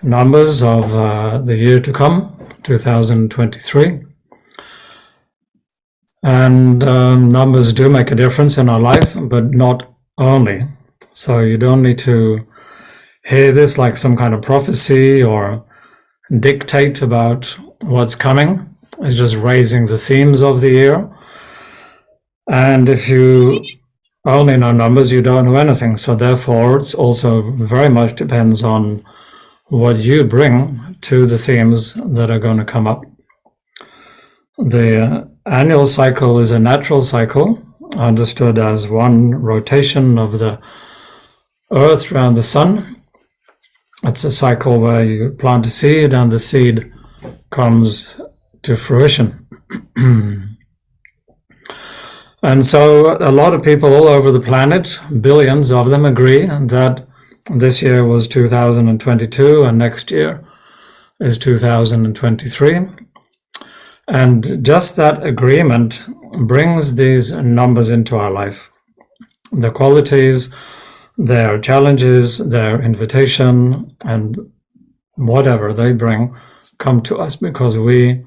numbers of the year to come, 2023. And numbers do make a difference in our life, but not only. So you don't need to hear this like some kind of prophecy or dictate about what's coming. It's just raising the themes of the year. And if you only know numbers, you don't know anything. So therefore, it's also very much depends on what you bring to the themes that are going to come up. The annual cycle is a natural cycle, understood as one rotation of the Earth around the Sun. It's a cycle where you plant a seed and the seed comes to fruition. And so a lot of people all over the planet, billions of them, agree that this year was 2022 and next year is 2023. And just that agreement brings these numbers into our life. The qualities, their challenges, their invitation, and whatever they bring come to us because we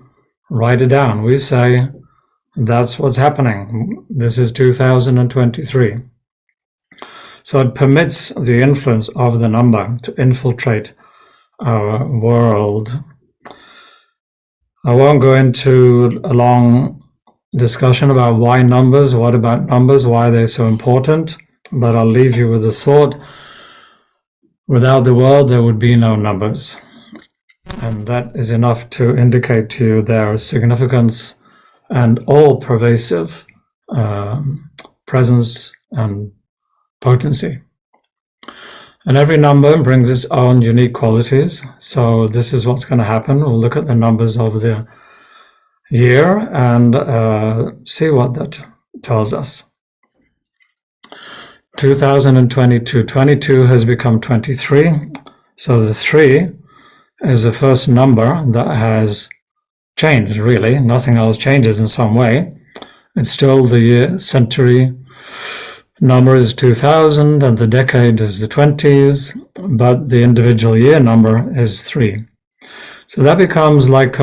write it down. We say, that's what's happening. This is 2023. So it permits the influence of the number to infiltrate our world. I won't go into a long discussion about why numbers, what about numbers, why they're so important, but I'll leave you with the thought, without the world there would be no numbers. And that is enough to indicate to you their significance and all-pervasive presence and potency. And every number brings its own unique qualities. So this is what's going to happen. We'll look at the numbers of the year and see what that tells us. 2022. 22 has become 23. So the 3 is the first number that has changed, really. Nothing else changes in some way. It's still the year, century number is 2000 and the decade is the 20s, but the individual year number is 3. So that becomes like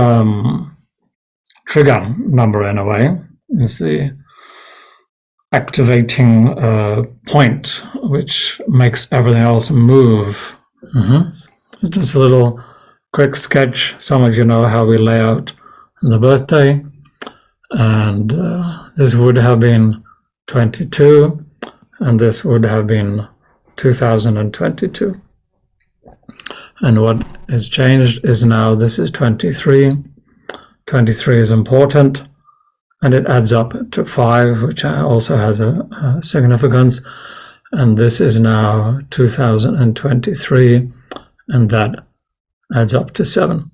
trigger number in a way. It's the activating point which makes everything else move. It's just a little quick sketch. Some of you know how we lay out the birthday, and this would have been 22, and this would have been 2022. And what is changed is now this is 23. 23 is important, and it adds up to 5, which also has a significance. And this is now 2023, and that adds up to 7.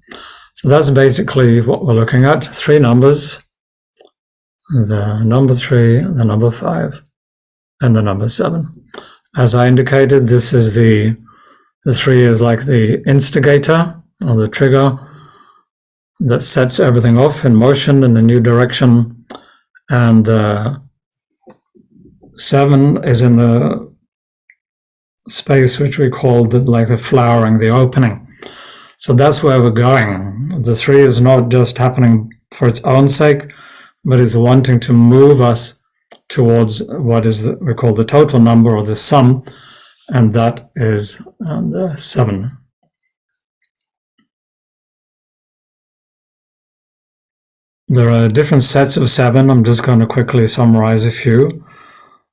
So that's basically what we're looking at. 3 numbers, the number 3, the number 5, and the number 7. As I indicated, this is the 3 is like the instigator or the trigger that sets everything off in motion in a new direction. And the 7 is in the space which we call like the flowering, the opening. So that's where we're going. The 3 is not just happening for its own sake, but is wanting to move us towards what is we call the total number or the sum, and that is the 7. There are different sets of 7. I'm just going to quickly summarize a few,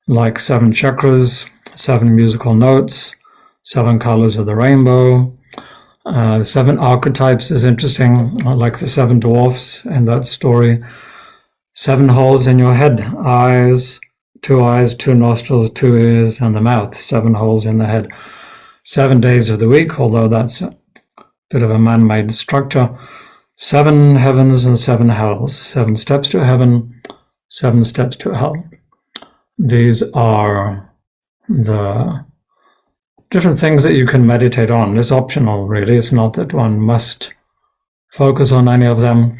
like 7 chakras, 7 musical notes, 7 colors of the rainbow. 7 archetypes is interesting, like the 7 dwarfs in that story. 7 holes in your head, eyes, 2 nostrils, 2 ears, and the mouth. 7 holes in the head. 7 days of the week, although that's a bit of a man-made structure. 7 heavens and 7 hells. 7 steps to heaven, 7 steps to hell. These are the different things that you can meditate on. It's optional, really. It's not that one must focus on any of them.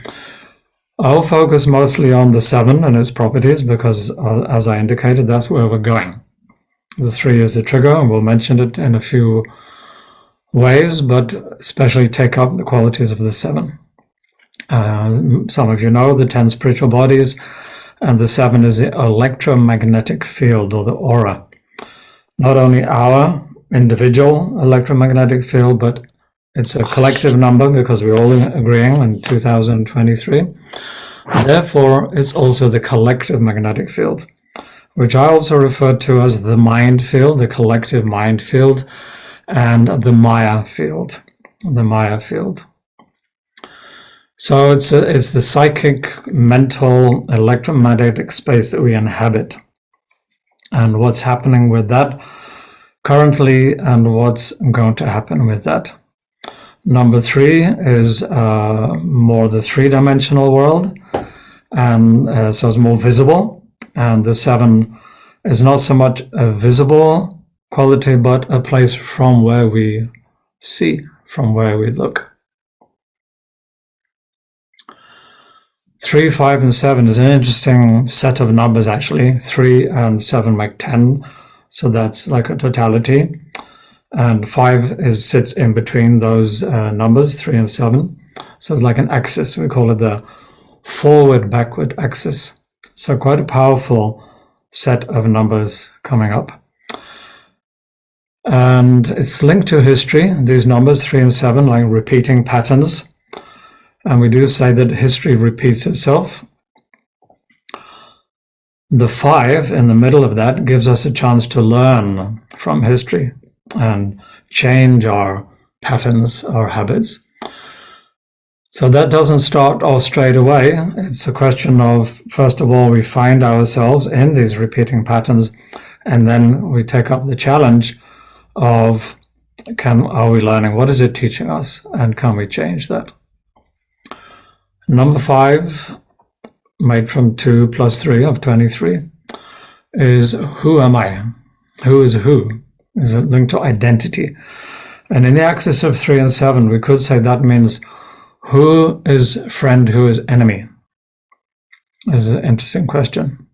I'll focus mostly on the 7 and its properties because, as I indicated, that's where we're going. The 3 is the trigger, and we'll mention it in a few ways, but especially take up the qualities of the 7. Some of you know the 10 spiritual bodies, and the 7 is the electromagnetic field, or the aura. Not only our individual electromagnetic field, but it's a collective number because we're all agreeing in 2023. Therefore, it's also the collective magnetic field, which I also refer to as the mind field, the collective mind field, and the Maya field, the Maya field. So it's the psychic, mental, electromagnetic space that we inhabit, and what's happening with that currently and what's going to happen with that. Number 3 is more the 3-dimensional world, and so it's more visible, and the 7 is not so much a visible quality, but a place from where we see, from where we look. 3, 5, and 7 is an interesting set of numbers, actually. 3 and 7 make 10, so that's like a totality. And 5 sits in between those numbers, 3 and 7. So it's like an axis. We call it the forward-backward axis. So quite a powerful set of numbers coming up. And it's linked to history. These numbers, 3 and 7, like repeating patterns. And we do say that history repeats itself. The 5 in the middle of that gives us a chance to learn from history and change our patterns, our habits. So that doesn't start off straight away. It's a question of, first of all, we find ourselves in these repeating patterns, and then we take up the challenge of, are we learning? What is it teaching us? And can we change that? Number 5, made from 2 plus 3 of 23, is who am I? Who is who? Is it linked to identity? And in the axis of 3 and 7, we could say that means who is friend, who is enemy? This is an interesting question.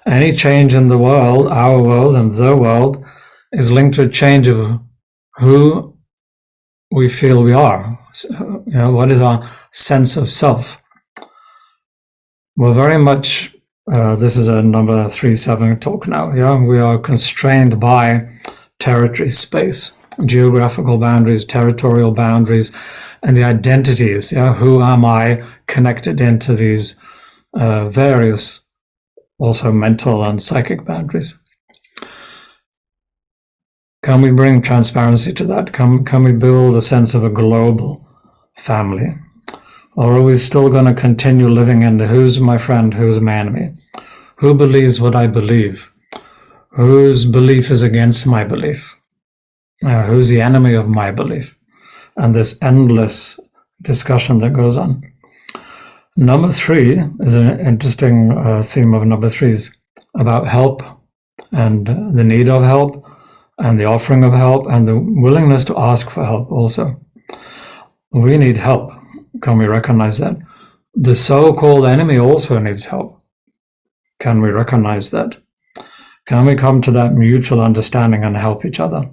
Any change in the world, our world and the world, is linked to a change of who we feel we are. So, what is our sense of self? We're very much, this is a number 3-7 talk now, we are constrained by territory, space, geographical boundaries, territorial boundaries, and the identities, who am I connected into these various, also mental and psychic boundaries. Can we bring transparency to that? Can we build a sense of a global family? Or are we still going to continue living in the who's my friend, who's my enemy? Who believes what I believe? Whose belief is against my belief? Who's the enemy of my belief? And this endless discussion that goes on. Number 3 is an interesting theme of number 3s about help and the need of help and the offering of help and the willingness to ask for help also. We need help. Can we recognize that? The so-called enemy also needs help. Can we recognize that? Can we come to that mutual understanding and help each other?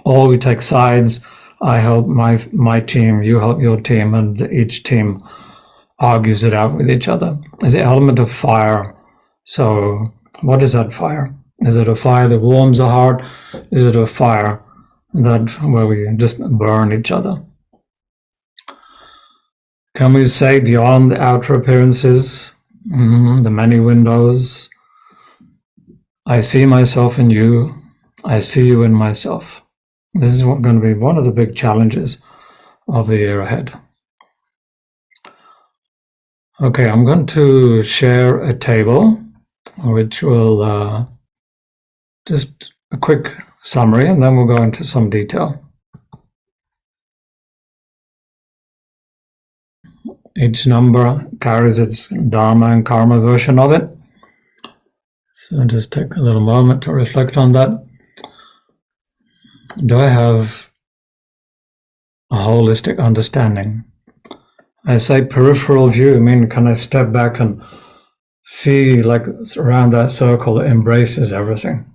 Or we take sides, I help my team, you help your team, and each team argues it out with each other. There's the element of fire. So what is that fire? Is it a fire that warms the heart? Is it a fire where we just burn each other? Can we say beyond the outer appearances, the many windows, I see myself in you, I see you in myself. This is going to be one of the big challenges of the year ahead. Okay, I'm going to share a table which will just a quick summary, and then we'll go into some detail. Each number carries its Dharma and Karma version of it. So just take a little moment to reflect on that. Do I have a holistic understanding? I say peripheral view, I mean, can I step back and see like around that circle that embraces everything?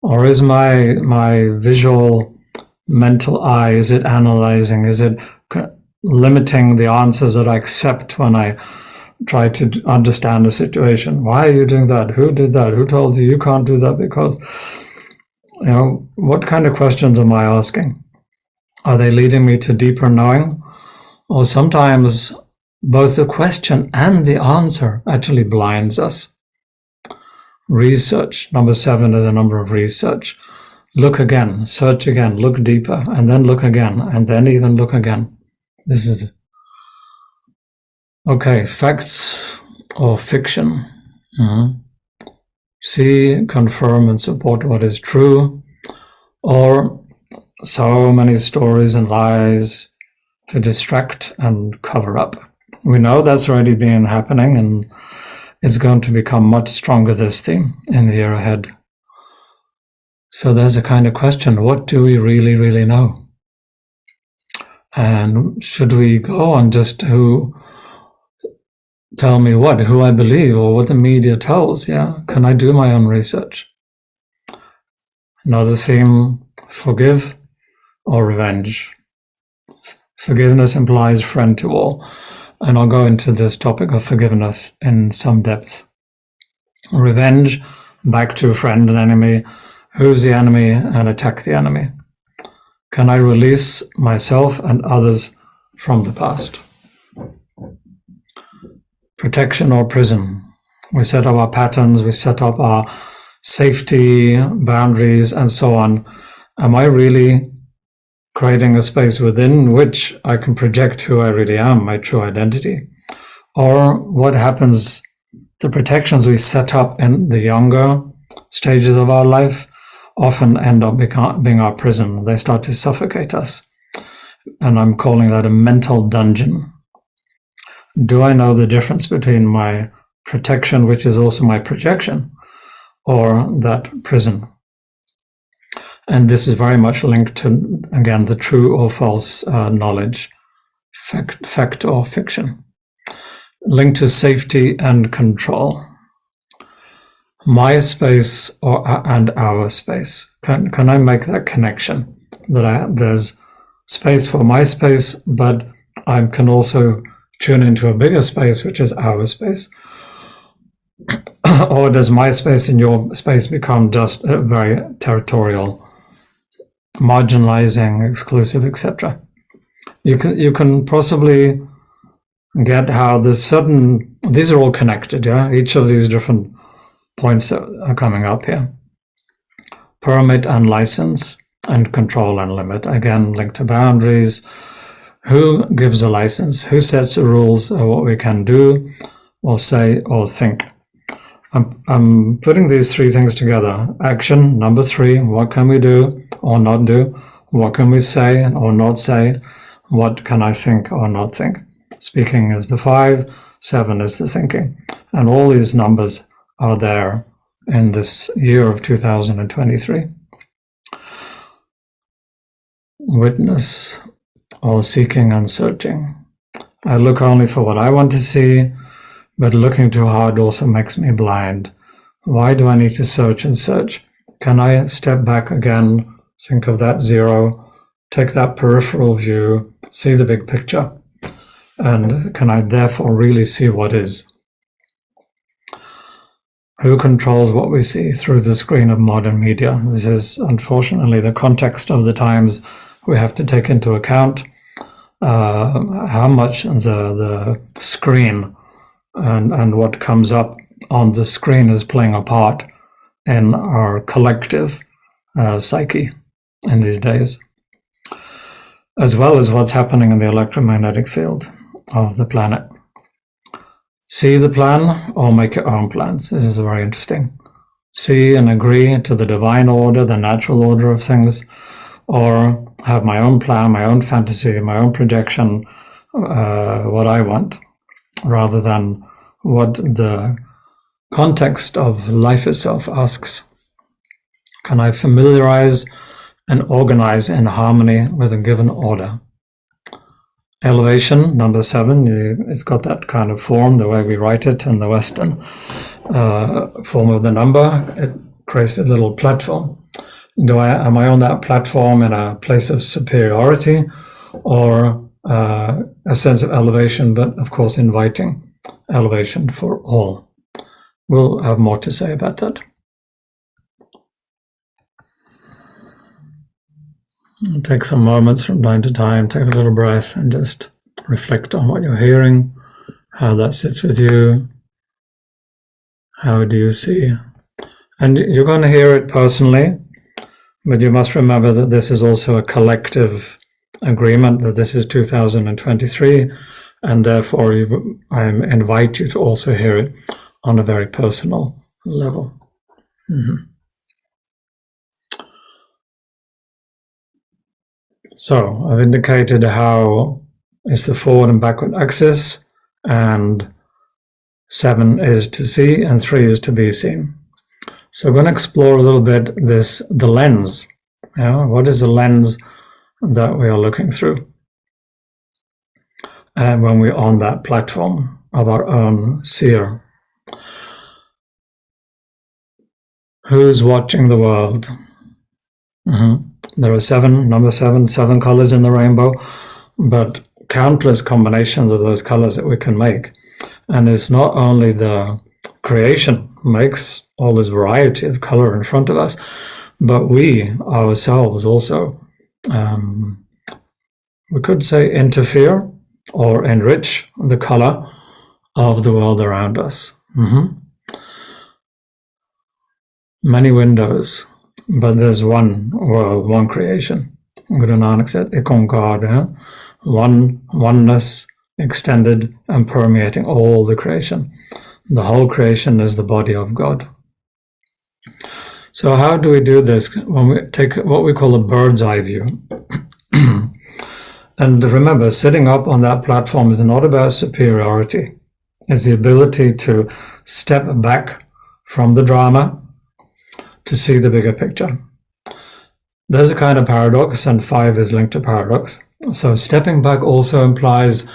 Or is my visual mental eye, is it analyzing? Is it limiting the answers that I accept when I try to understand the situation? Why are you doing that? Who did that? Who told you can't do that? Because, what kind of questions am I asking? Are they leading me to deeper knowing? Or sometimes both the question and the answer actually blinds us. Research. Number 7 is a number of research. Look again, search again, look deeper, and then look again, and then even look again. This is okay. Facts or fiction. See, confirm, and support what is true, or so many stories and lies to distract and cover up. We know that's already been happening, and it's going to become much stronger, this theme, in the year ahead. So there's a kind of question, what do we really, really know? And should we go on just who tell me what, who I believe, or what the media tells? Yeah, can I do my own research? Another theme, forgive or revenge. Forgiveness implies friend to all. And I'll go into this topic of forgiveness in some depth. Revenge, back to friend and enemy. Who's the enemy, and attack the enemy? Can I release myself and others from the past? Protection or prison. We set up our patterns, we set up our safety, boundaries, and so on. Am I really creating a space within which I can project who I really am, my true identity? Or what happens, the protections we set up in the younger stages of our life often end up being our prison. They start to suffocate us. And I'm calling that a mental dungeon. Do I know the difference between my protection, which is also my projection, or that prison? And this is very much linked to, again, the true or false knowledge, fact or fiction. Linked to safety and control. My space and our space. Can I make that connection? That there's space for my space, but I can also tune into a bigger space, which is our space. Or does my space and your space become just a very territorial, marginalizing, exclusive, etc.? You can possibly get how there's certain, these are all connected, yeah? Each of these different points that are coming up here. Permit and license, and control and limit. Again, linked to boundaries. Who gives a license? Who sets the rules of what we can do, or say, or think? I'm putting these 3 things together. Action, number 3, what can we do or not do? What can we say or not say? What can I think or not think? Speaking is the 5, 7 is the thinking. And all these numbers are there in this year of 2023. Witness or seeking and searching. I look only for what I want to see, but looking too hard also makes me blind. Why do I need to search and search? Can I step back again, think of that 0, take that peripheral view, see the big picture? And can I therefore really see what is? Who controls what we see through the screen of modern media? This is unfortunately the context of the times we have to take into account. How much the screen and what comes up on the screen is playing a part in our collective psyche in these days, as well as what's happening in the electromagnetic field of the planet. See the plan or make your own plans. This is very interesting. See and agree to the divine order, the natural order of things, or have my own plan, my own fantasy, my own projection, what I want, rather than what the context of life itself asks. Can I familiarize and organize in harmony with a given order? Elevation, number 7, it's got that kind of form, the way we write it in the Western form of the number. It creates a little platform. Am I on that platform in a place of superiority, or a sense of elevation, but of course inviting elevation for all? We'll have more to say about that. Take some moments from time to time, take a little breath and just reflect on what you're hearing, how that sits with you, how do you see. And you're going to hear it personally, but you must remember that this is also a collective agreement, that this is 2023, and therefore I invite you to also hear it on a very personal level. So I've indicated how is the forward and backward axis, and 7 is to see and 3 is to be seen. So we're going to explore a little bit the lens. What is the lens that we are looking through? And when we're on that platform of our own seer. Who's watching the world? There are 7, number 7 colors in the rainbow, but countless combinations of those colors that we can make. And it's not only the creation makes all this variety of color in front of us, but we ourselves also, we could say, interfere or enrich the color of the world around us. Many windows, but there's one world, one creation. Guru Nanak said, "Ek Onkar," oneness, extended and permeating all the creation. The whole creation is the body of God. So how do we do this? When we take what we call a bird's eye view. And remember, sitting up on that platform is not about superiority. It's the ability to step back from the drama to see the bigger picture. There's a kind of paradox, and 5 is linked to paradox. So stepping back also implies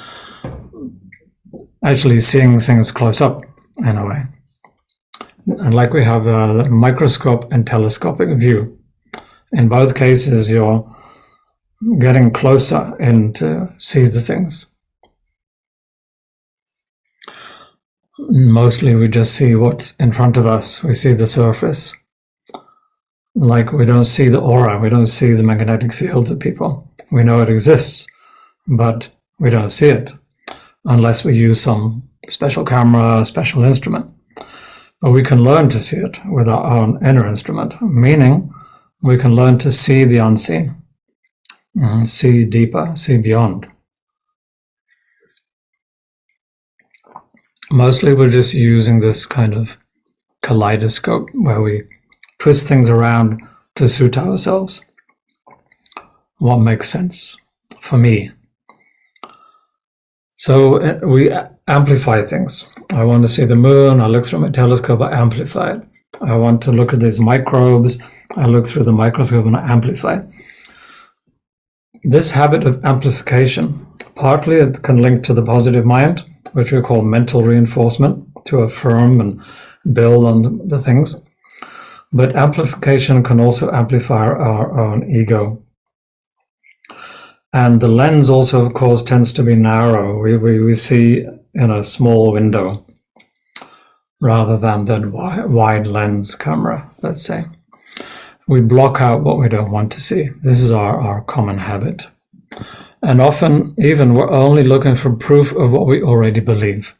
actually seeing things close up in a way. And like we have a microscope and telescopic view. In both cases, you're getting closer in to see the things. Mostly we just see what's in front of us. We see the surface. Like we don't see the aura, we don't see the magnetic field of people. We know it exists, but we don't see it unless we use some special camera, special instrument. But we can learn to see it with our own inner instrument, meaning we can learn to see the unseen, see deeper, see beyond. Mostly we're just using this kind of kaleidoscope where we twist things around to suit ourselves. What makes sense for me? So we amplify things. I want to see the moon, I look through my telescope, I amplify it. I want to look at these microbes, I look through the microscope and I amplify. This habit of amplification, partly it can link to the positive mind, which we call mental reinforcement, to affirm and build on the things. But amplification can also amplify our own ego. And the lens also, of course, tends to be narrow. We see in a small window rather than that wide lens camera, let's say. We block out what we don't want to see. This is our common habit. And often, even, we're only looking for proof of what we already believe.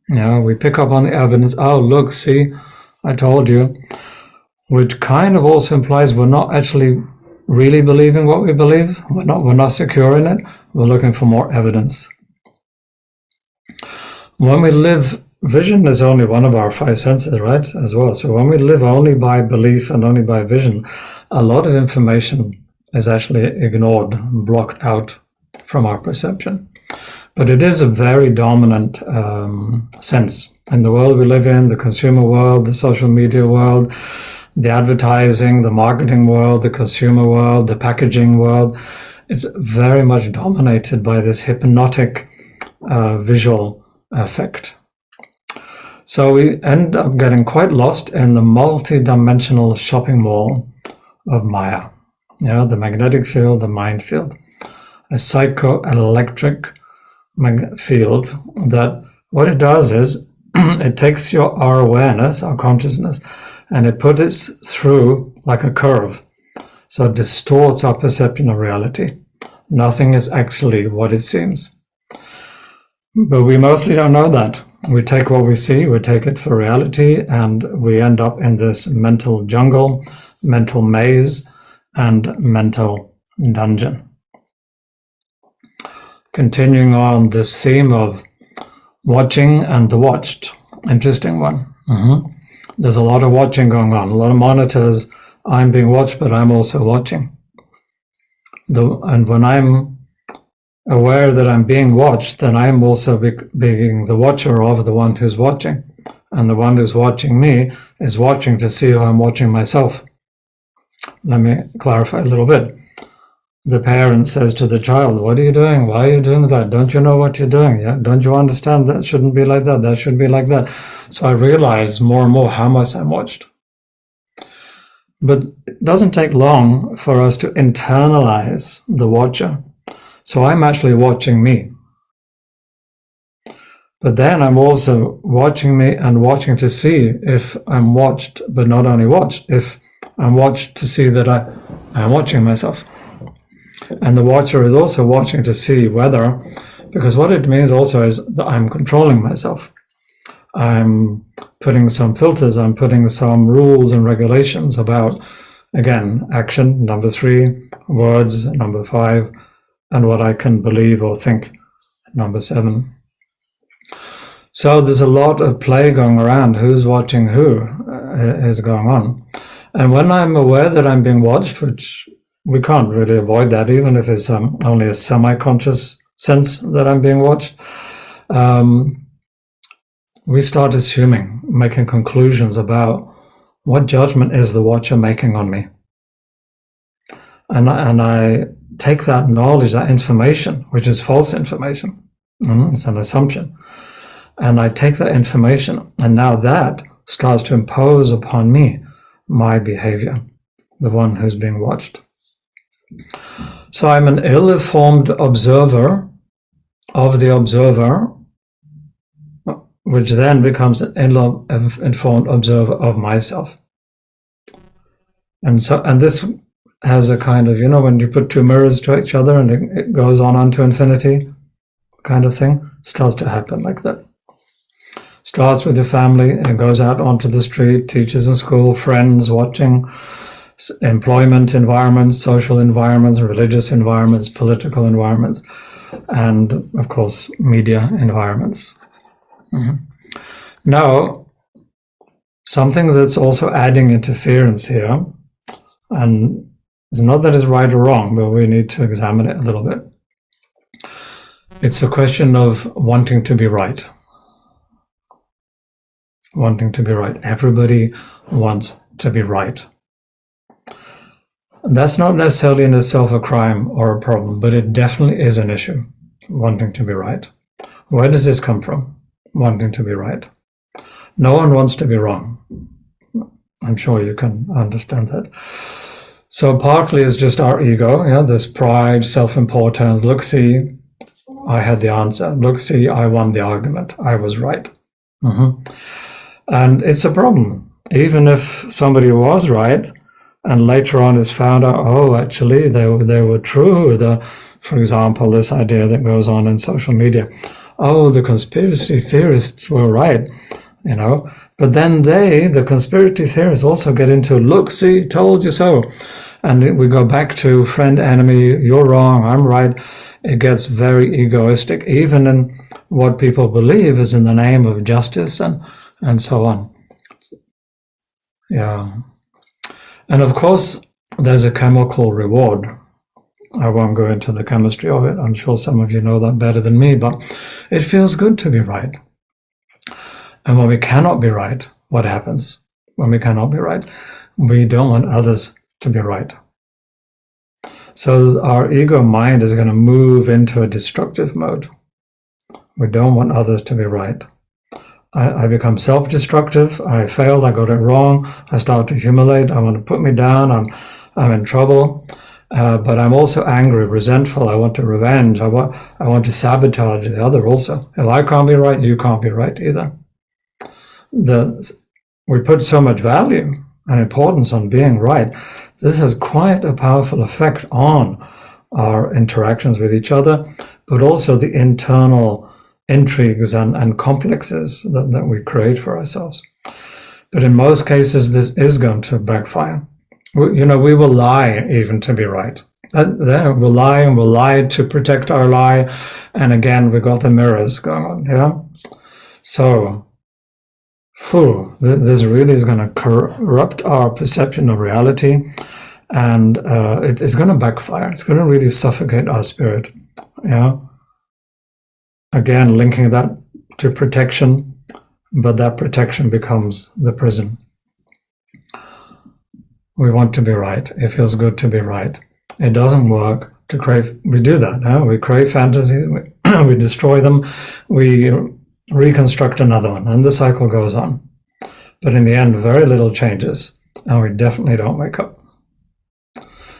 We pick up on the evidence. Oh, look, see, I told you. Which kind of also implies we're not actually really believing what we believe. We're not secure in it. We're looking for more evidence. When we live, vision is only one of our 5 senses, right, as well. So when we live only by belief and only by vision, a lot of information is actually ignored, blocked out from our perception. But it is a very dominant sense. In the world we live in, the consumer world, the social media world, the advertising, the marketing world, the consumer world, the packaging world, it's very much dominated by this hypnotic visual effect. So we end up getting quite lost in the multi-dimensional shopping mall of Maya. The magnetic field, the mind field. A psychoelectric field that what it does is it takes our awareness, our consciousness, and it puts it through like a curve. So it distorts our perception of reality. Nothing is actually what it seems. But we mostly don't know that. We take what we see, we take it for reality, and we end up in this mental jungle, mental maze, and mental dungeon. Continuing on this theme of watching and the watched. Interesting one. There's a lot of watching going on, a lot of monitors. I'm being watched, but I'm also watching. And when I'm aware that I'm being watched, then I'm also being the watcher of the one who's watching. And the one who's watching me is watching to see how I'm watching myself. Let me clarify a little bit. The parent says to the child, what are you doing? Why are you doing that? Don't you know what you're doing? Yeah? Don't you understand that shouldn't be like that? That should be like that. So I realize more and more how much I'm watched. But it doesn't take long for us to internalize the watcher. So I'm actually watching me. But then I'm also watching me and watching to see if I'm watched, but not only watched, if I'm watched to see that I'm watching myself. And the watcher is also watching to see whether, because what it means also is that I'm controlling myself. I'm putting some filters, I'm putting some rules and regulations about, again, action, number 3, words, number 5, and what I can believe or think, number 7. So there's a lot of play going around, who's watching who is going on. And when I'm aware that I'm being watched, which we can't really avoid that, even if it's only a semi-conscious sense that I'm being watched, we start assuming, making conclusions about what judgment is the watcher making on me. And I take that knowledge, that information, which is false information, it's an assumption, and I take that information, and now that starts to impose upon me my behavior, the one who's being watched. So I'm an ill-informed observer of the observer, which then becomes an ill-informed observer of myself. And this has a kind of, when you put 2 mirrors to each other and it goes on to infinity kind of thing, it starts to happen like that. Starts with your family and goes out onto the street, teachers in school, friends watching, employment environments, social environments, religious environments, political environments, and of course media environments. Now, something that's also adding interference here, and it's not that it's right or wrong, but we need to examine it a little bit. It's a question of wanting to be right. Wanting to be right. Everybody wants to be right. That's not necessarily in itself a crime or a problem, but it definitely is an issue, wanting to be right. Where does this come from? Wanting to be right. No one wants to be wrong. I'm sure you can understand that. So partly it's just our ego, this pride, self-importance. Look, see, I had the answer. Look, see, I won the argument. I was right. And it's a problem. Even if somebody was right, and later on is found out, oh, actually, they were true. For example, this idea that goes on in social media. Oh, the conspiracy theorists were right, But then the conspiracy theorists also get into, look, see, told you so. And we go back to friend, enemy, you're wrong, I'm right. It gets very egoistic, even in what people believe is in the name of justice and so on. Yeah. And of course, there's a chemical reward. I won't go into the chemistry of it. I'm sure some of you know that better than me, but it feels good to be right. And when we cannot be right, what happens? When we cannot be right, we don't want others to be right. So our ego mind is going to move into a destructive mode. We don't want others to be right. I become self-destructive. I failed. I got it wrong. I start to humiliate. I want to put me down. I'm in trouble, but I'm also angry, resentful. I want to revenge. I want to sabotage the other also. If I can't be right, you can't be right either. We put so much value and importance on being right. This has quite a powerful effect on our interactions with each other, but also the internal intrigues and complexes that we create for ourselves. But in most cases, this is going to backfire. We will lie even to be right. We'll lie and we'll lie to protect our lie. And again, we got the mirrors going on, yeah? So, this really is going to corrupt our perception of reality, and it's going to backfire. It's going to really suffocate our spirit, yeah? Again, linking that to protection, but that protection becomes the prison. We want to be right. It feels good to be right. It doesn't work to crave. We do that. Huh? We crave fantasies. We destroy them. We reconstruct another one, and the cycle goes on. But in the end, very little changes, and we definitely don't wake up.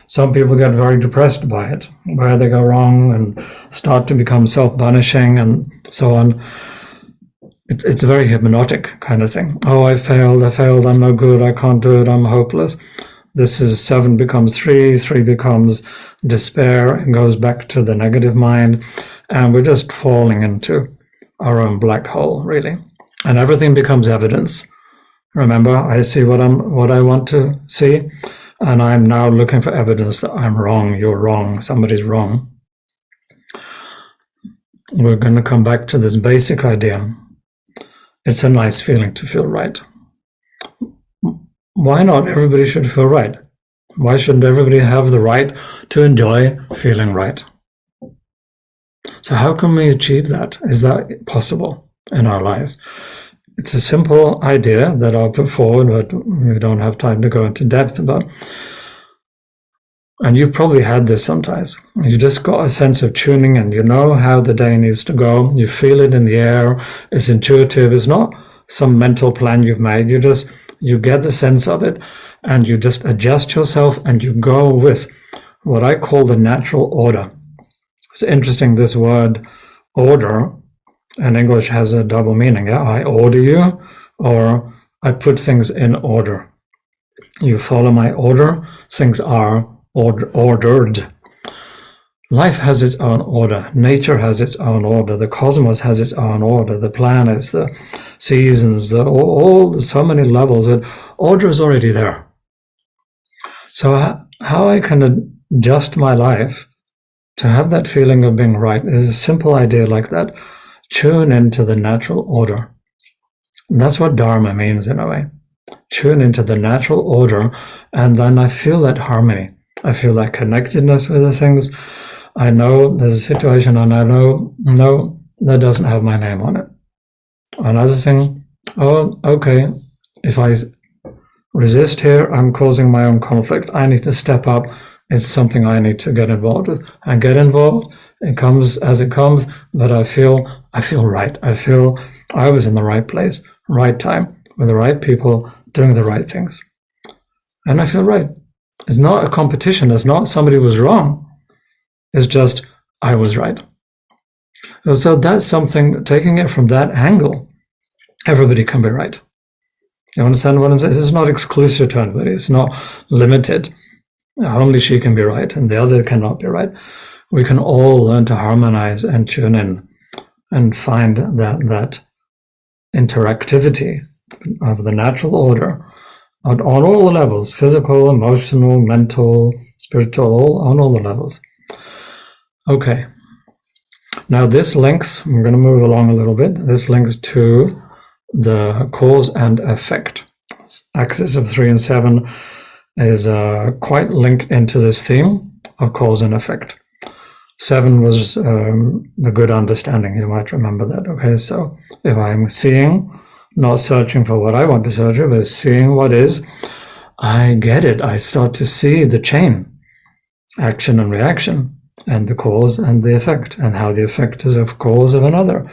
Some people get very depressed by it, where they go wrong and start to become self-punishing and so on. It's a very hypnotic kind of thing. Oh, I failed, I'm no good, I can't do it, I'm hopeless. This is 7 becomes 3 becomes despair, and goes back to the negative mind, and we're just falling into our own black hole, really. And everything becomes evidence. Remember, I see what I want to see, and I'm now looking for evidence that I'm wrong, you're wrong, somebody's wrong. We're going to come back to this basic idea. It's a nice feeling to feel right. Why not everybody should feel right? Why shouldn't everybody have the right to enjoy feeling right? So how can we achieve that? Is that possible in our lives? It's a simple idea that I'll put forward, but we don't have time to go into depth about. And you've probably had this sometimes. You just got a sense of tuning, and you know how the day needs to go. You feel it in the air. It's intuitive. It's not some mental plan you've made. You get the sense of it, and you just adjust yourself, and you go with what I call the natural order. It's interesting, this word order in English has a double meaning. Yeah? I order you, or I put things in order. You follow my order, things are ordered. Life has its own order. Nature has its own order. The cosmos has its own order. The planets, the seasons, so many levels. But order is already there. So how I can adjust my life to have that feeling of being right is a simple idea like that. Tune into the natural order. And that's what Dharma means in a way. Tune into the natural order, and then I feel that harmony. I feel that connectedness with the things. I know there's a situation, and I know, no, that doesn't have my name on it. Another thing, oh, okay, if I resist here, I'm causing my own conflict. I need to step up. It's something I need to get involved with. I get involved. It comes as it comes, but I feel right. I feel I was in the right place, right time, with the right people, doing the right things. And I feel right. It's not a competition. It's not somebody was wrong. It's just I was right. So that's something, taking it from that angle, everybody can be right. You understand what I'm saying? This is not exclusive to anybody. It's not limited. Only she can be right and the other cannot be right. We can all learn to harmonize and tune in and find that interactivity of the natural order on all the levels, physical, emotional, mental, spiritual, on all the levels. Okay. Now this links, I'm going to move along a little bit, this links to the cause and effect. Axis of 3 and 7 is quite linked into this theme of cause and effect. 7 was the good understanding, you might remember that. Okay, so if I'm seeing, not searching for what I want to search for, but seeing what is, I get it. I start to see the chain, action and reaction, and the cause and the effect, and how the effect is a cause of another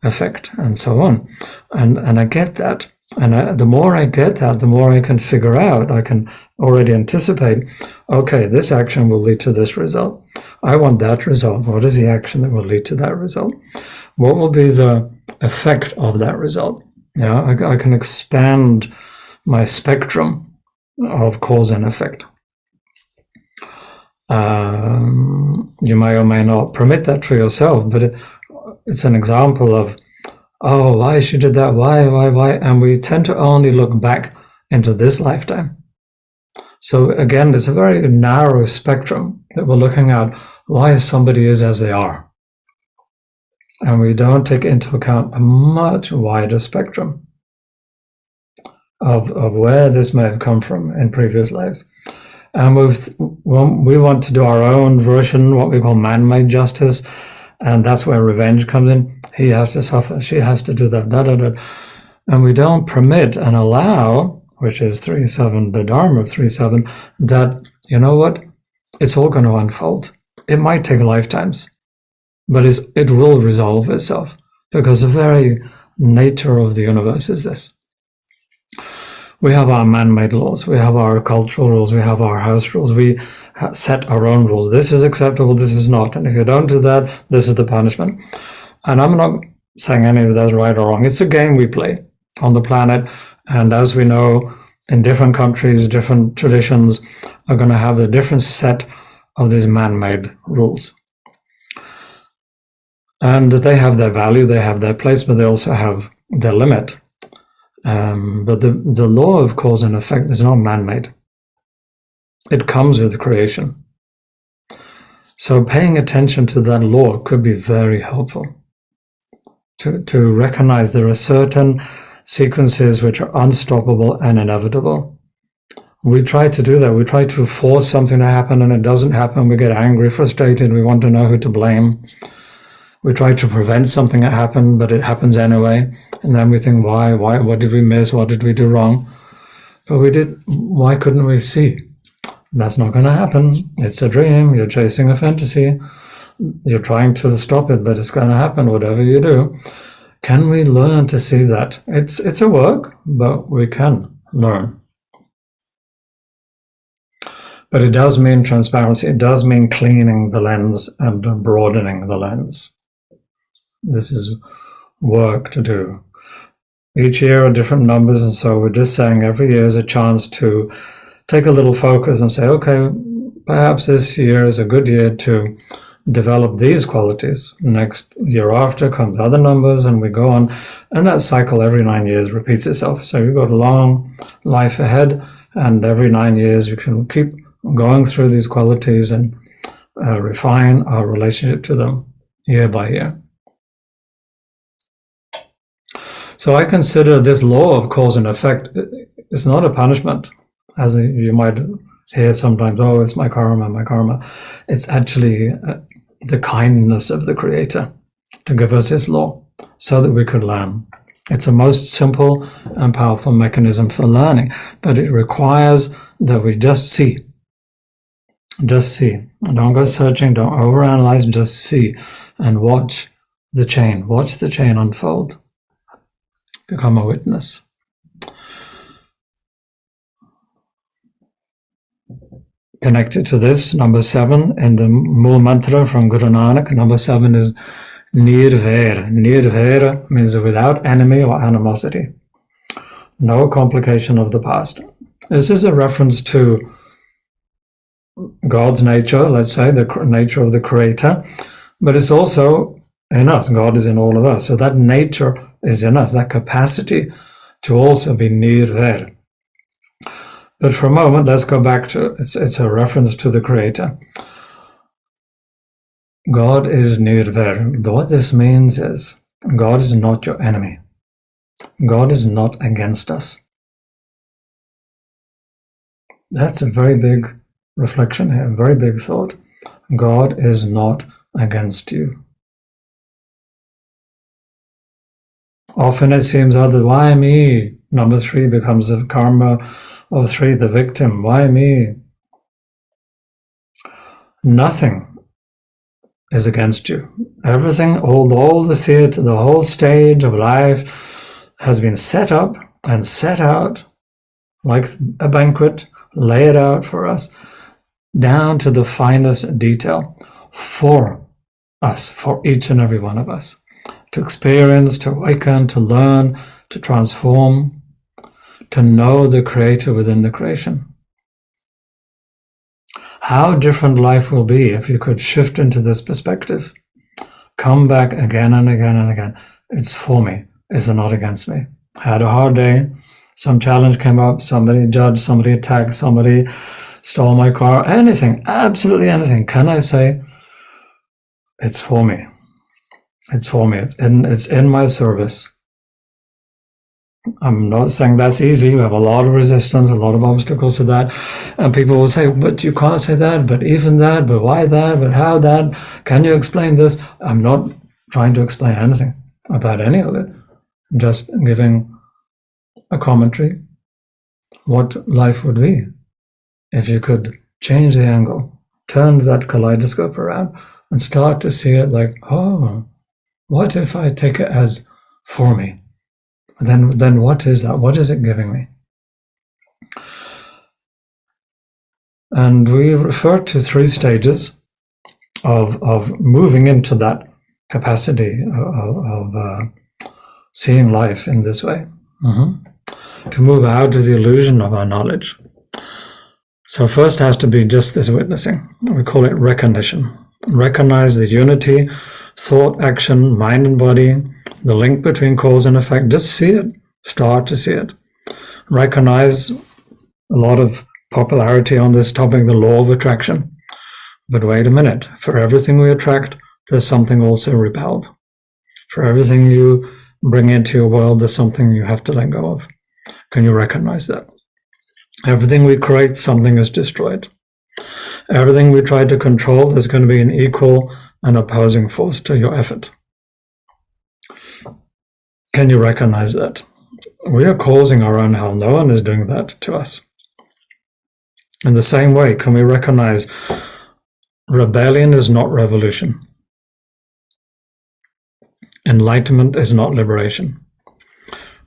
effect, and so on. And I get that. And the more I get that, the more I can figure out, I can already anticipate, okay, this action will lead to this result. I want that result. What is the action that will lead to that result? What will be the effect of that result? Yeah, I can expand my spectrum of cause and effect. You may or may not permit that for yourself, but it's an example of, oh, why she did that, why, and we tend to only look back into this lifetime. So again, it's a very narrow spectrum that we're looking at why somebody is as they are. And we don't take into account a much wider spectrum of where this may have come from in previous lives. And we want to do our own version, what we call man-made justice, and that's where revenge comes in. He has to suffer, she has to do that, And we don't permit and allow, which is 3-7, the Dharma of 3-7, that, you know what, it's all going to unfold. It might take lifetimes, but it will resolve itself, because the very nature of the universe is this. We have our man-made laws, we have our cultural rules, we have our house rules, we set our own rules. This is acceptable, this is not, and if you don't do that, this is the punishment. And I'm not saying any of that's right or wrong. It's a game we play on the planet, and as we know, in different countries, different traditions are going to have a different set of these man-made rules. And they have their value, they have their place, but they also have their limit. But the law of cause and effect is not man-made. It comes with creation. So paying attention to that law could be very helpful. To recognize there are certain sequences which are unstoppable and inevitable. We try to do that. We try to force something to happen and it doesn't happen. We get angry, frustrated. We want to know who to blame. We try to prevent something that happened, but it happens anyway. And then we think, why, what did we miss? What did we do wrong? But why couldn't we see? That's not going to happen. It's a dream. You're chasing a fantasy. You're trying to stop it, but it's going to happen, whatever you do. Can we learn to see that? It's a work, but we can learn. But it does mean transparency. It does mean cleaning the lens and broadening the lens. This is work to do. Each year are different numbers, and so we're just saying every year is a chance to take a little focus and say, okay, perhaps this year is a good year to develop these qualities. Next year after comes other numbers, and we go on. And that cycle every 9 years repeats itself. So you've got a long life ahead, and every 9 years you can keep going through these qualities and refine our relationship to them year by year. So I consider this law of cause and effect, it's not a punishment, as you might hear sometimes, oh, it's my karma. It's actually the kindness of the Creator to give us this law so that we could learn. It's a most simple and powerful mechanism for learning, but it requires that we just see. Just see. Don't go searching, don't overanalyze, just see and watch the chain. Watch the chain unfold. Become a witness. Connected to this, number 7 in the Mool Mantra from Guru Nanak, number 7 is Nirvair. Nirvair means without enemy or animosity. No complication of the past. This is a reference to God's nature, let's say, the nature of the Creator, but it's also in us. God is in all of us. So that nature is in us, that capacity to also be nirvair. But for a moment, let's go back to, it's a reference to the Creator. God is nirvair. What this means is, God is not your enemy. God is not against us. That's a very big reflection here, a very big thought. God is not against you. Often it seems, why me? Number 3 becomes the karma of 3, the victim. Why me? Nothing is against you. Everything, all the theater, the whole stage of life has been set up and set out like a banquet, lay it out for us down to the finest detail for us, for each and every one of us, to experience, to awaken, to learn, to transform, to know the Creator within the creation. How different life will be if you could shift into this perspective. Come back again and again and again. It's for me. It's not against me. I had a hard day. Some challenge came up. Somebody judged, somebody attacked, somebody stole my car. Anything, absolutely anything. Can I say, it's for me. It's for me. It's in my service. I'm not saying that's easy. We have a lot of resistance, a lot of obstacles to that. And people will say, but you can't say that, but even that, but why that, but how that? Can you explain this? I'm not trying to explain anything about any of it. I'm just giving a commentary. What life would be if you could change the angle, turn that kaleidoscope around and start to see it like, oh, what if I take it as for me? Then what is that? What is it giving me? And we refer to 3 stages of moving into that capacity of seeing life in this way. To move out of the illusion of our knowledge. So first has to be just this witnessing. We call it recognition. Recognize the unity, thought, action, mind and body, the link between cause and effect. Just see it. Start to see it. Recognize a lot of popularity on this topic, the law of attraction. But wait a minute. For everything we attract, there's something also repelled. For everything you bring into your world, there's something you have to let go of. Can you recognize that? Everything we create, something is destroyed. Everything we try to control, there's going to be an equal and opposing force to your effort. Can you recognize that? We are causing our own hell. No one is doing that to us. In the same way, can we recognize rebellion is not revolution? Enlightenment is not liberation.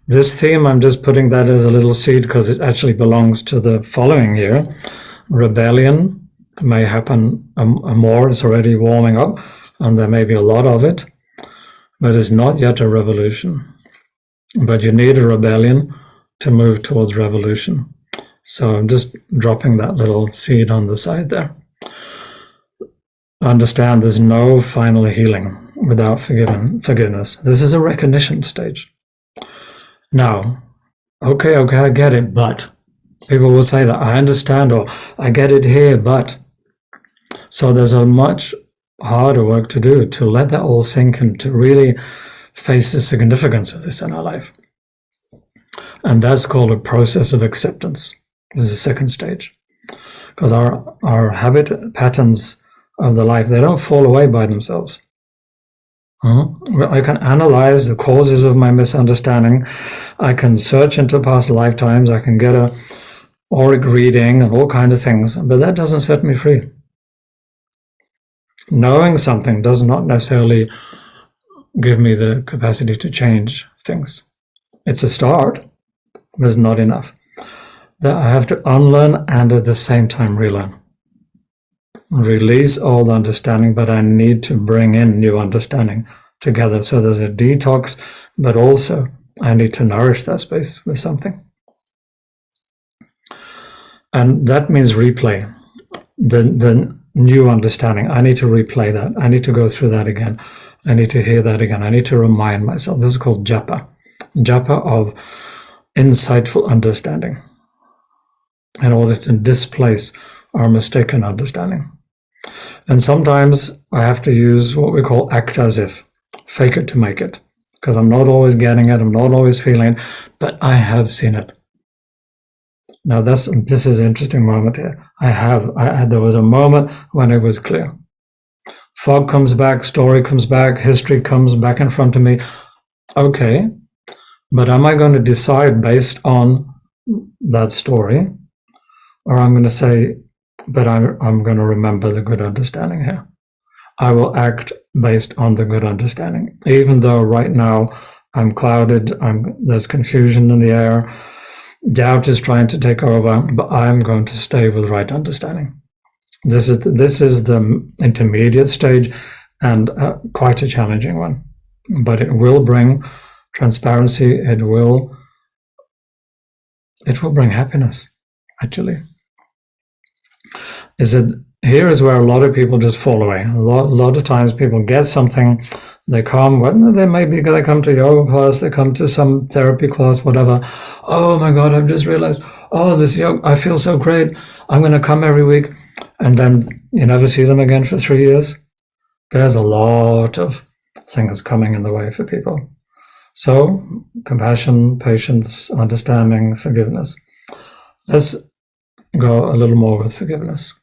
This theme, I'm just putting that as a little seed because it actually belongs to the following year. Rebellion may happen more, it's already warming up, and there may be a lot of it, but it's not yet a revolution. But you need a rebellion to move towards revolution. So I'm just dropping that little seed on the side there. Understand there's no final healing without forgiveness. This is a recognition stage. Now, okay, I get it, but people will say that I understand or I get it here, but. So there's a much harder work to do to let that all sink in, to really face the significance of this in our life. And that's called a process of acceptance. This is the second stage. Because our habit patterns of the life, they don't fall away by themselves. I can analyze the causes of my misunderstanding. I can search into past lifetimes. I can get a auric reading and all kinds of things, but that doesn't set me free. Knowing something does not necessarily give me the capacity to change things. It's a start, but it's not enough. That I have to unlearn and at the same time relearn. Release old understanding, but I need to bring in new understanding together. So there's a detox, but also I need to nourish that space with something. And that means replay. The new understanding, I need to replay that. I need to go through that again. I need to hear that again. I need to remind myself. This is called japa. Japa of insightful understanding in order to displace our mistaken understanding. And sometimes I have to use what we call act as if, fake it to make it, because I'm not always getting it, I'm not always feeling it, but I have seen it. Now this is an interesting moment here. There was a moment when it was clear. Fog comes back, story comes back, history comes back in front of me. Okay, but am I going to decide based on that story? Or I'm going to say, but I'm going to remember the good understanding here. I will act based on the good understanding, even though right now I'm clouded, there's confusion in the air, doubt is trying to take over, but I'm going to stay with right understanding. This is the intermediate stage, and quite a challenging one. But it will bring transparency, it will bring happiness, actually. Here is where a lot of people just fall away. A lot of times people get something, they come, they come to yoga class, they come to some therapy class, whatever. Oh my God, I've just realized, this yoga, I feel so great. I'm going to come every week. And then you never see them again for 3 years. There's a lot of things coming in the way for people. So, compassion, patience, understanding, forgiveness. Let's go a little more with forgiveness.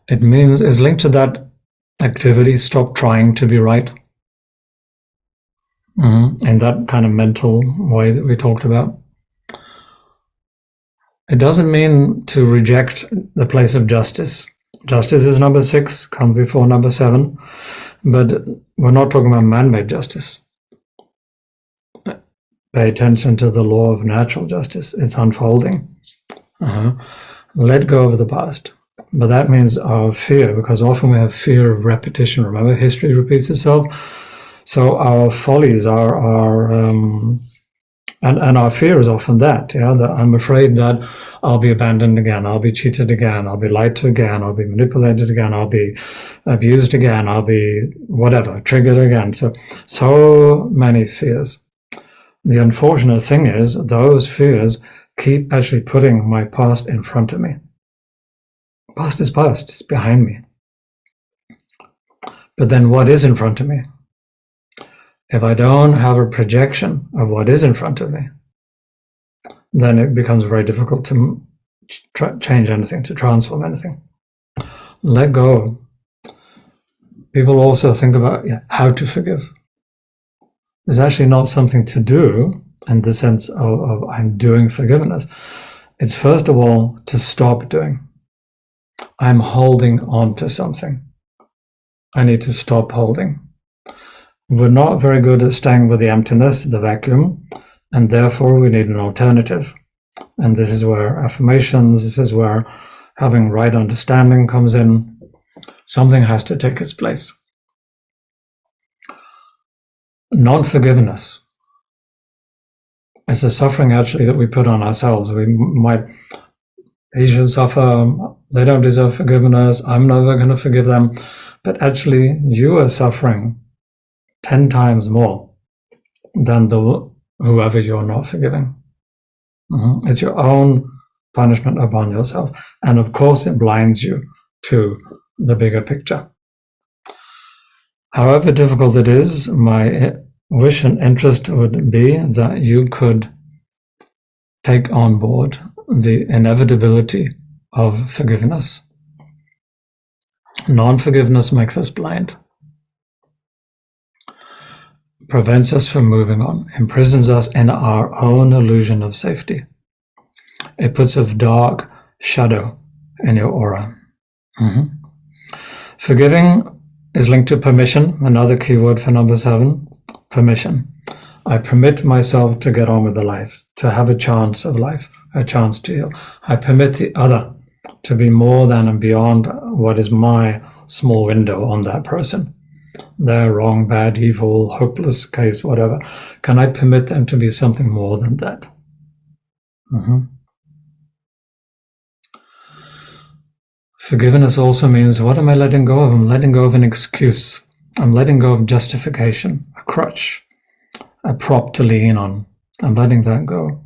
It means, it's linked to that activity, stop trying to be right. In that kind of mental way that we talked about. It doesn't mean to reject the place of justice. Justice is number 6, comes before number 7. But we're not talking about man-made justice. Pay attention to the law of natural justice. It's unfolding. Let go of the past. But that means our fear, because often we have fear of repetition. Remember, history repeats itself. So our follies are and our fear is often that I'm afraid that I'll be abandoned again, I'll be cheated again, I'll be lied to again, I'll be manipulated again, I'll be abused again, I'll be whatever, triggered again. So many fears. The unfortunate thing is those fears keep actually putting my past in front of me. Past is past, it's behind me. But then what is in front of me? If I don't have a projection of what is in front of me, then it becomes very difficult to change anything, to transform anything. Let go. People also think about how to forgive. It's actually not something to do in the sense of I'm doing forgiveness. It's first of all to stop doing. I'm holding on to something. I need to stop holding. We're not very good at staying with the emptiness, the vacuum, and therefore we need an alternative. And this is where affirmations, this is where having right understanding comes in. Something has to take its place. Non-forgiveness is a suffering actually that we put on ourselves. He should suffer, they don't deserve forgiveness, I'm never going to forgive them. But actually you are suffering 10 times more than whoever you're not forgiving. It's your own punishment upon yourself. And of course it blinds you to the bigger picture. However difficult it is, my wish and interest would be that you could take on board the inevitability of forgiveness. Non-forgiveness makes us blind. Prevents us from moving on, imprisons us in our own illusion of safety. It puts a dark shadow in your aura. Forgiving is linked to permission, another key word for number 7, permission. I permit myself to get on with the life, to have a chance of life, a chance to heal. I permit the other to be more than and beyond what is my small window on that person. They're wrong, bad, evil, hopeless case, whatever. Can I permit them to be something more than that? Forgiveness also means, what am I letting go of? I'm letting go of an excuse. I'm letting go of justification, a crutch, a prop to lean on. I'm letting that go.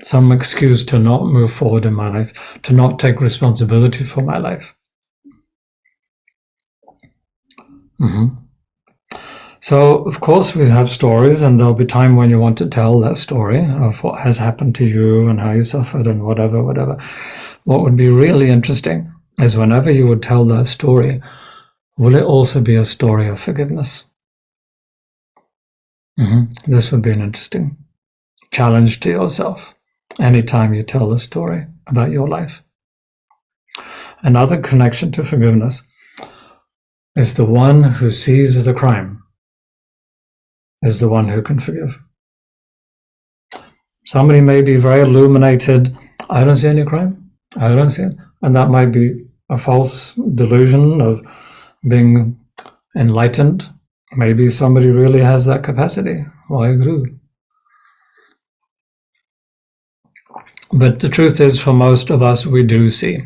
Some excuse to not move forward in my life, to not take responsibility for my life. So, of course, we have stories, and there'll be time when you want to tell that story of what has happened to you and how you suffered and whatever. What would be really interesting is whenever you would tell that story, will it also be a story of forgiveness? This would be an interesting challenge to yourself anytime you tell the story about your life. Another connection to forgiveness is the one who sees the crime is the one who can forgive. Somebody may be very illuminated. I don't see any crime. I don't see it. And that might be a false delusion of being enlightened. Maybe somebody really has that capacity. Waheguru. But the truth is, for most of us, we do see.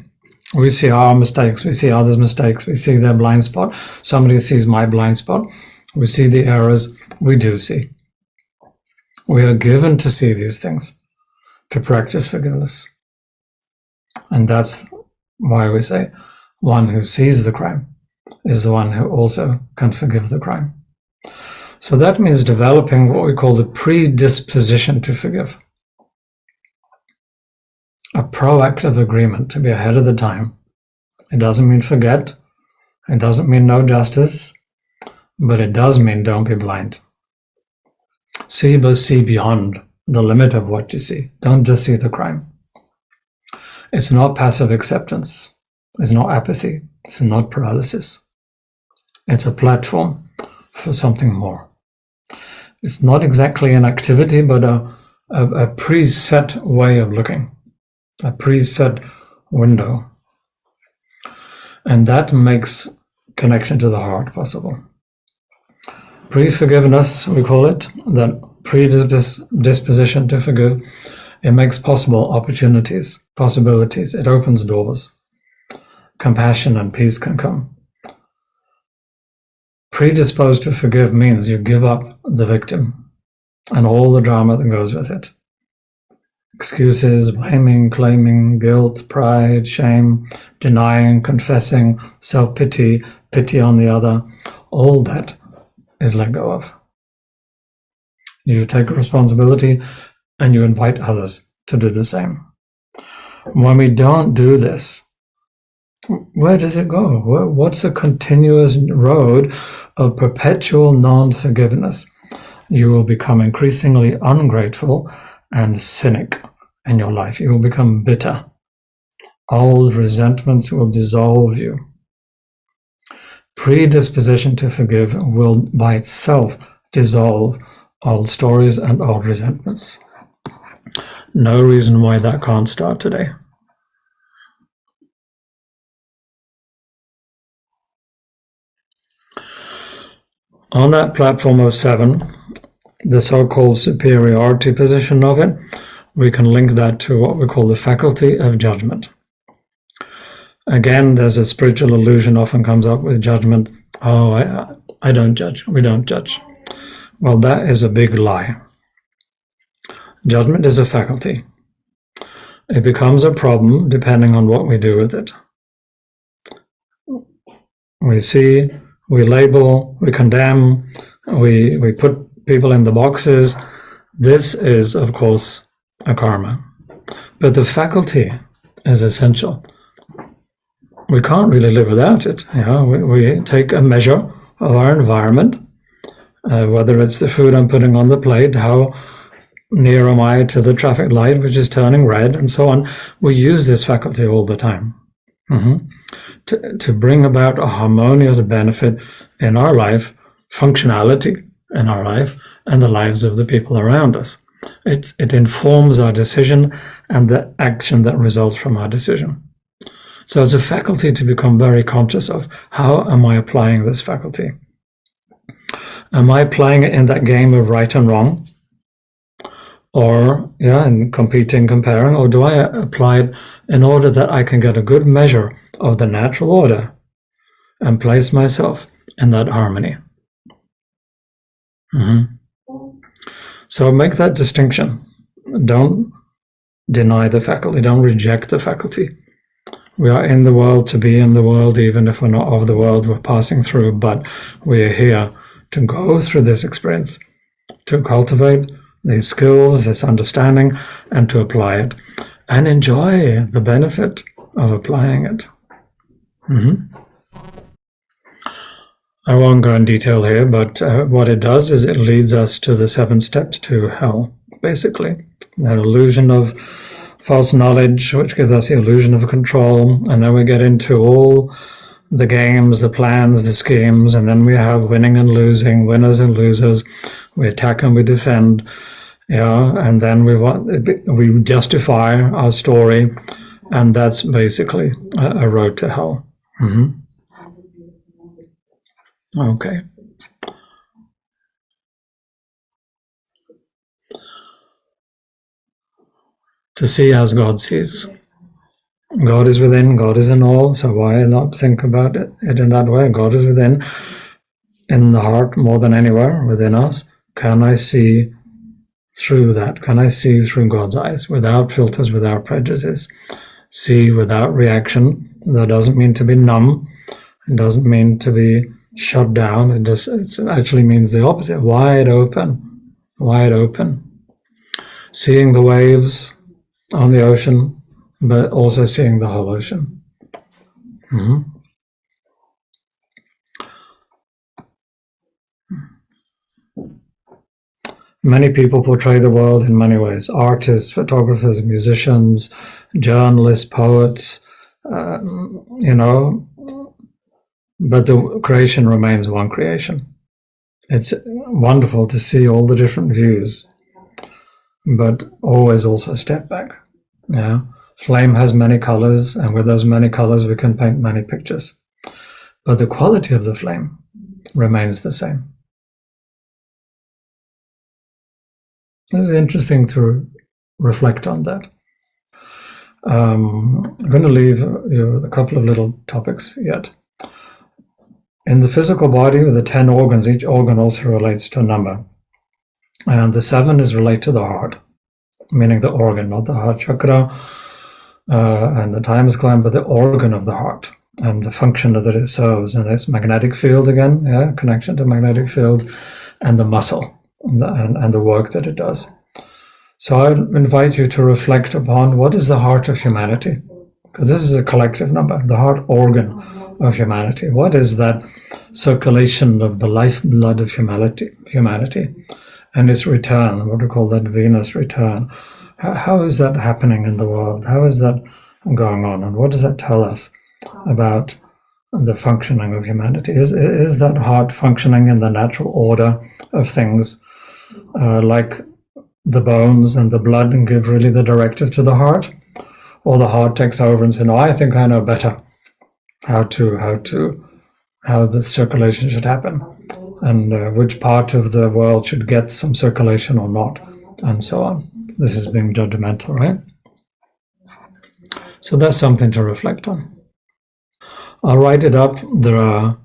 We see our mistakes. We see others' mistakes. We see their blind spot. Somebody sees my blind spot. We see the errors. We do see. We are given to see these things, to practice forgiveness. And that's why we say, one who sees the crime is the one who also can forgive the crime. So that means developing what we call the predisposition to forgive. A proactive agreement to be ahead of the time. It doesn't mean forget. It doesn't mean no justice. But it does mean don't be blind. See, but see beyond the limit of what you see. Don't just see the crime. It's not passive acceptance. It's not apathy. It's not paralysis. It's a platform for something more. It's not exactly an activity, but a preset way of looking, a preset window. And that makes connection to the heart possible. Pre-forgiveness, we call it, that predisposition to forgive, it makes possible opportunities, possibilities. It opens doors. Compassion and peace can come. Predisposed to forgive means you give up the victim and all the drama that goes with it. Excuses, blaming, claiming, guilt, pride, shame, denying, confessing, self-pity, pity on the other, all that is let go of. You take responsibility and you invite others to do the same. When we don't do this, where does it go? What's a continuous road of perpetual non-forgiveness? You will become increasingly ungrateful and cynic in your life. You will become bitter. Old resentments will dissolve you. Predisposition to forgive will by itself dissolve old stories and old resentments. No reason why that can't start today. On that platform of 7, the so-called superiority position of it, we can link that to what we call the faculty of judgment. Again, there's a spiritual illusion often comes up with judgment. Oh, I don't judge. We don't judge. Well, that is a big lie. Judgment is a faculty. It becomes a problem depending on what we do with it. We see, we label, we condemn, we put people in the boxes. This is, of course, a karma. But the faculty is essential. We can't really live without it. You know, we take a measure of our environment, whether it's the food I'm putting on the plate, how near am I to the traffic light, which is turning red, and so on. We use this faculty all the time to bring about a harmonious benefit in our life, functionality in our life, and the lives of the people around us. It informs our decision and the action that results from our decision. So it's a faculty to become very conscious of. How am I applying this faculty? Am I applying it in that game of right and wrong? Or, in competing, comparing? Or do I apply it in order that I can get a good measure of the natural order and place myself in that harmony? So make that distinction. Don't deny the faculty. Don't reject the faculty. We are in the world to be in the world, even if we're not of the world, we're passing through, but we are here to go through this experience, to cultivate these skills, this understanding, and to apply it, and enjoy the benefit of applying it. I won't go in detail here, but what it does is it leads us to the 7 steps to hell, basically. That illusion of false knowledge, which gives us the illusion of control, and then we get into all the games, the plans, the schemes, and then we have winning and losing, winners and losers. We attack and we defend, and then we justify our story, and that's basically a road to hell. Okay. To see as God sees. God is within, God is in all, so why not think about it in that way? God is within, in the heart more than anywhere within us. Can I see through that? Can I see through God's eyes, without filters, without prejudices? See without reaction. That doesn't mean to be numb. It doesn't mean to be shut down. It actually means the opposite. Wide open. Wide open. Seeing the waves on the ocean, but also seeing the whole ocean. Many people portray the world in many ways. Artists, photographers, musicians, journalists, poets, but the creation remains one creation. It's wonderful to see all the different views, but always also step back. Yeah, flame has many colors, and with those many colors we can paint many pictures. But the quality of the flame remains the same. It's interesting to reflect on that. I'm going to leave you with a couple of little topics yet. In the physical body with the 10 organs, each organ also relates to a number. And the 7 is related to the heart, meaning the organ, not the heart chakra and the thymus gland, but the organ of the heart and the function that it serves. And this magnetic field again, connection to magnetic field, and the muscle and the work that it does. So I invite you to reflect upon what is the heart of humanity, because this is a collective number, the heart organ of humanity. What is that circulation of the lifeblood of humanity and its return, what we call that Venus return? How is that happening in the world? How is that going on? And what does that tell us about the functioning of humanity? Is that heart functioning in the natural order of things, like the bones and the blood, and give really the directive to the heart? Or the heart takes over and says, no, I think I know better how the circulation should happen, and which part of the world should get some circulation or not, and so on. This is being judgmental, right? So that's something to reflect on. I'll write it up. There are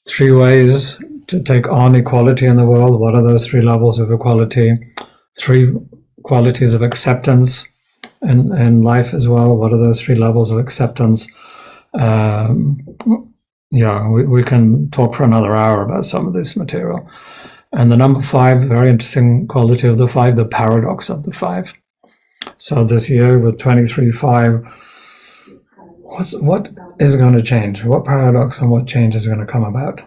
3 ways to take on equality in the world. What are those 3 levels of equality? 3 qualities of acceptance in life as well. What are those 3 levels of acceptance? We can talk for another hour about some of this material. And the number 5, very interesting quality of the 5, the paradox of the 5. So this year with 23/5, what is going to change? What paradox and what change is going to come about?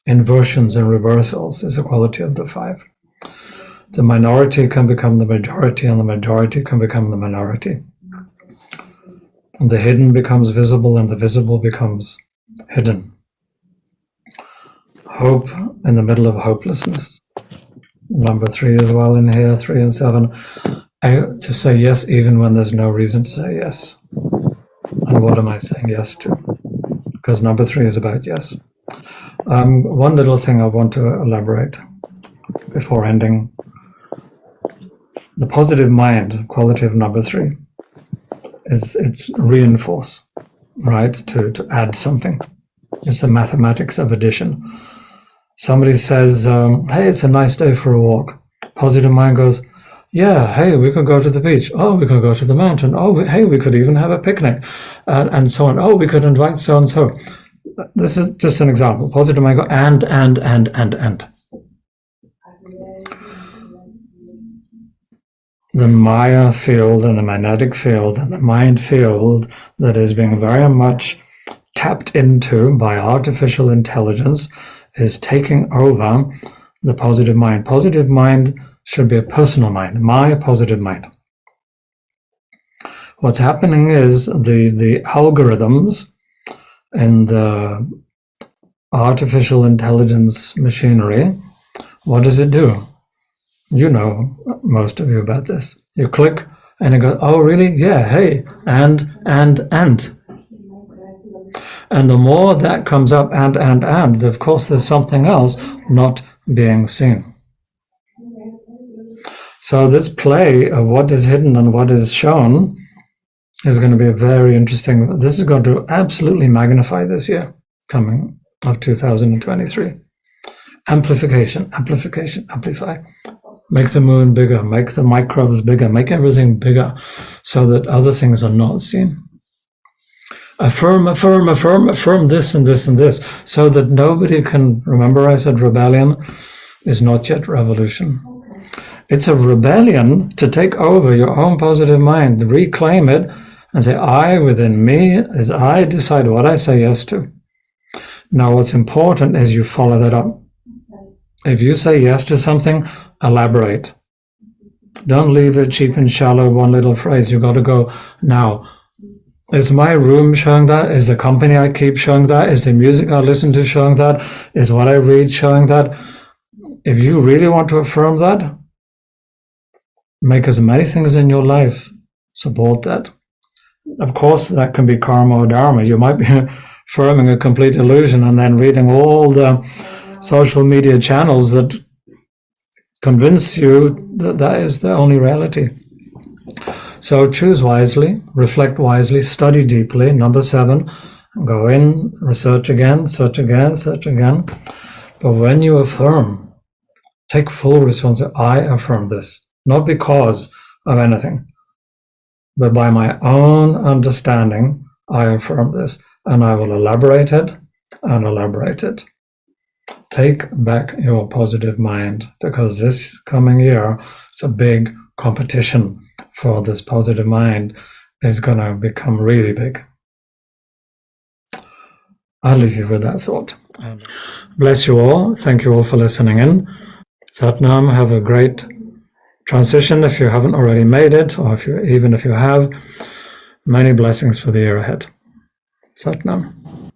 Inversions and reversals is a quality of the 5. The minority can become the majority, and the majority can become the minority. The hidden becomes visible, and the visible becomes hidden. Hope in the middle of hopelessness. Number 3 as well in here, 3 and 7. To say yes even when there's no reason to say yes. And what am I saying yes to? Because number 3 is about yes. One little thing I want to elaborate before ending. The positive mind quality of number 3 is it's reinforce, right? To add something. It's the mathematics of addition. Somebody says, hey, it's a nice day for a walk. Positive mind goes, yeah, hey, we could go to the beach. Oh, we could go to the mountain. Oh, hey, we could even have a picnic, and so on. Oh, we could invite so and so. This is just an example. Positive mind go and. The Maya field and the magnetic field and the mind field that is being very much tapped into by artificial intelligence is taking over the positive mind. Positive mind should be a personal mind, my positive mind. What's happening is the algorithms in the artificial intelligence machinery, what does it do? You know, most of you about this. You click and it goes, oh, really? Yeah, hey, and. And the more that comes up, and, of course, there's something else not being seen. So this play of what is hidden and what is shown is going to be very interesting. This is going to absolutely magnify this year coming of 2023. Amplification, amplify. Make the moon bigger, make the microbes bigger, make everything bigger so that other things are not seen. Affirm this and this and this, so that nobody can, remember I said rebellion is not yet revolution. It's a rebellion to take over your own positive mind, reclaim it, and say, I within me is I decide what I say yes to. Now what's important is you follow that up. If you say yes to something, elaborate. Don't leave it cheap and shallow, one little phrase. You got to go, now, is my room showing that? Is the company I keep showing that? Is the music I listen to showing that? Is what I read showing that? If you really want to affirm that, make as many things in your life support that. Of course, that can be karma or dharma. You might be affirming a complete illusion and then reading all the social media channels that convince you that that is the only reality. So choose wisely, reflect wisely, study deeply. Number 7, go in, research again, search again, search again. But when you affirm, take full responsibility. I affirm this, not because of anything, but by my own understanding, I affirm this, and I will elaborate it and elaborate it. Take back your positive mind, because this coming year, it's a big competition for this positive mind is going to become really big. I'll leave you with that thought. Bless you all. Thank you all for listening in. Satnam, have a great transition if you haven't already made it, or even if you have. Many blessings for the year ahead. Satnam.